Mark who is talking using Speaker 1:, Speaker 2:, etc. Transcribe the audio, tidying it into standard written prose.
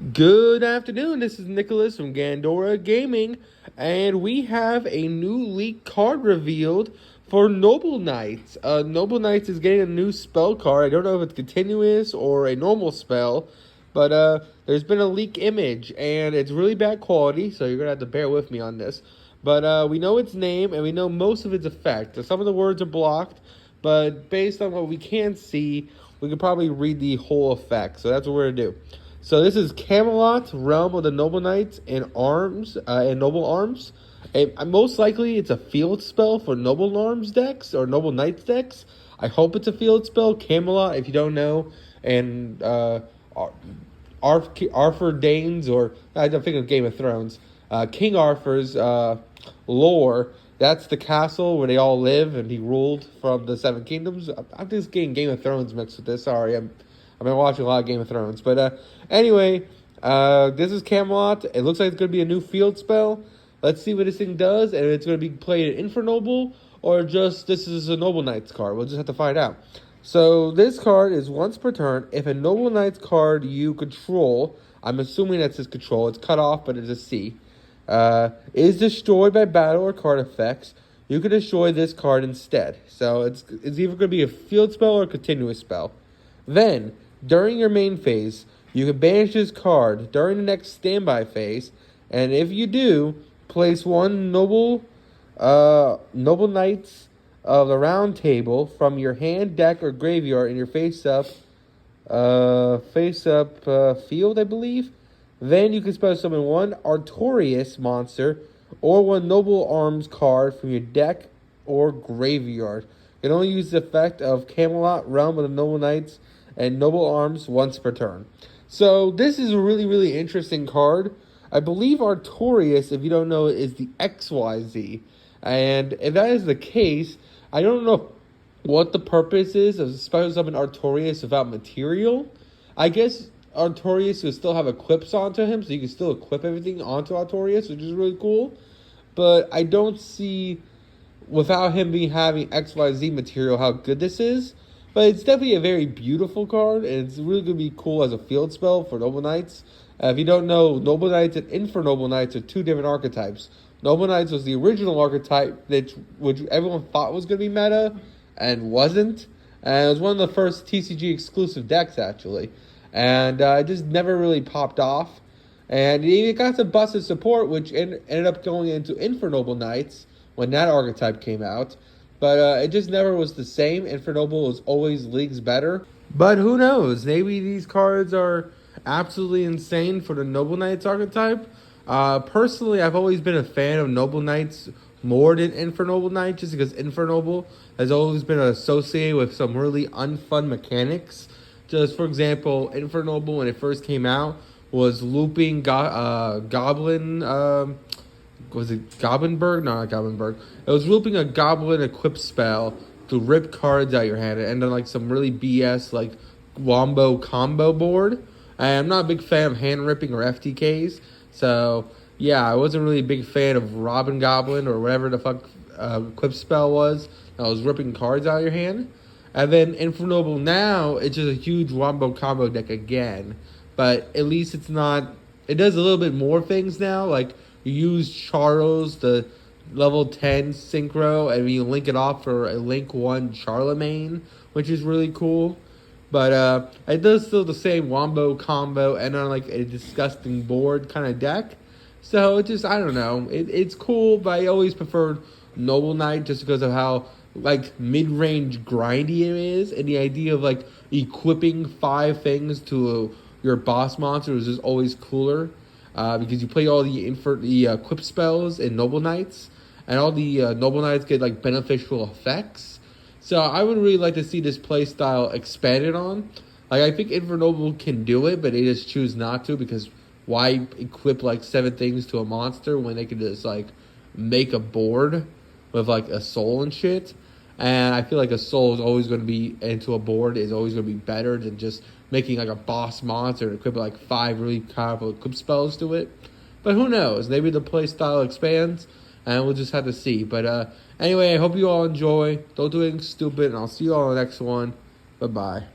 Speaker 1: Good afternoon. This is Nicholas from Gandora Gaming, and we have a new leaked card revealed for Noble Knights. Noble Knights is getting a new spell card. I don't know if it's continuous or a normal spell, but there's been a leak image, and it's really bad quality, so you're gonna have to bear with me on this. But we know its name, and we know most of its effect. Some of the words are blocked, but based on what we can see, we could probably read the whole effect. So that's what we're gonna do. So this is Camelot, Realm of the Noble Knights, and Arms, and Noble Arms. And most likely it's a field spell for Noble Arms decks or Noble Knights decks. I hope it's a field spell. Camelot, if you don't know, and Arthur Dane's, or I don't think of Game of Thrones, King Arthur's lore. That's the castle where they all live, and he ruled from the Seven Kingdoms. I'm just getting Game of Thrones mixed with this. Sorry, I've been watching a lot of Game of Thrones. But anyway, this is Camelot. It looks like it's going to be a new field spell. Let's see what this thing does, and if it's going to be played in Infernoble, or just this is a Noble Knights card. We'll just have to find out. So this card is once per turn. If a Noble Knights card you control, I'm assuming that's his control. It's cut off, but it's a C. Is destroyed by battle or card effects, you can destroy this card instead. So it's either going to be a field spell or a continuous spell. Then, during your main phase, you can banish this card during the next standby phase, and if you do, place one Noble Knights of the Round Table from your hand, deck, or graveyard in your face-up field, I believe. Then you can special summon one Artorias monster or one Noble Arms card from your deck or graveyard. You can only use the effect of Camelot, Realm of the Noble Knights, and Noble Arms once per turn. So this is a really, really interesting card. I believe Artorias, if you don't know, is the XYZ. And if that is the case, I don't know what the purpose is of special summon Artorias without material. I guess Artorias will still have equips onto him, so you can still equip everything onto Artorias, which is really cool. But I don't see, without him having XYZ material, how good this is. But it's definitely a very beautiful card, and it's really going to be cool as a field spell for Noble Knights. If you don't know, Noble Knights and Infernoble Knights are two different archetypes. Noble Knights was the original archetype, which everyone thought was going to be meta, and wasn't. And it was one of the first TCG exclusive decks, actually. And it just never really popped off. And it got some busted support, which ended up going into Infernoble Knights when that archetype came out. But it just never was the same. Infernoble was always leagues better. But who knows? Maybe these cards are absolutely insane for the Noble Knights archetype. Personally, I've always been a fan of Noble Knights more than Infernoble Knights, just because Infernoble has always been associated with some really unfun mechanics. Just for example, Infernoble, when it first came out, was looping Goblin... was it Goblinberg? No, not Goblinberg. It was looping a Goblin equip spell to rip cards out your hand and then like some really BS like wombo combo board. And I'm not a big fan of hand ripping or FTKs. So yeah, I wasn't really a big fan of Robin Goblin or whatever the fuck equip spell was that was ripping cards out of your hand. And then Infernoble now, it's just a huge wombo combo deck again. But at least it's not... It does a little bit more things now. Like, you use Charles, the level 10 synchro, and you link it off for a Link 1 Charlemagne, which is really cool. But it does still the same wombo combo and on like a disgusting board kind of deck. So it just, I don't know. It's cool, but I always preferred Noble Knight just because of how like mid-range grindy it is, and the idea of like equipping 5 things to your boss monster is just always cooler. Because you play all the equip spells in Noble Knights, and all the Noble Knights get like beneficial effects. So I would really like to see this play style expanded on. Like I think Infernoble can do it, but they just choose not to, because why equip like 7 things to a monster when they could just like make a board with like a soul and shit. And I feel like a soul is always going to be into a board is always going to be better than just making like a boss monster and equip like 5 really powerful equip spells to it. But who knows? Maybe the play style expands, and we'll just have to see. But anyway, I hope you all enjoy. Don't do anything stupid, and I'll see you all on the next one. Bye-bye.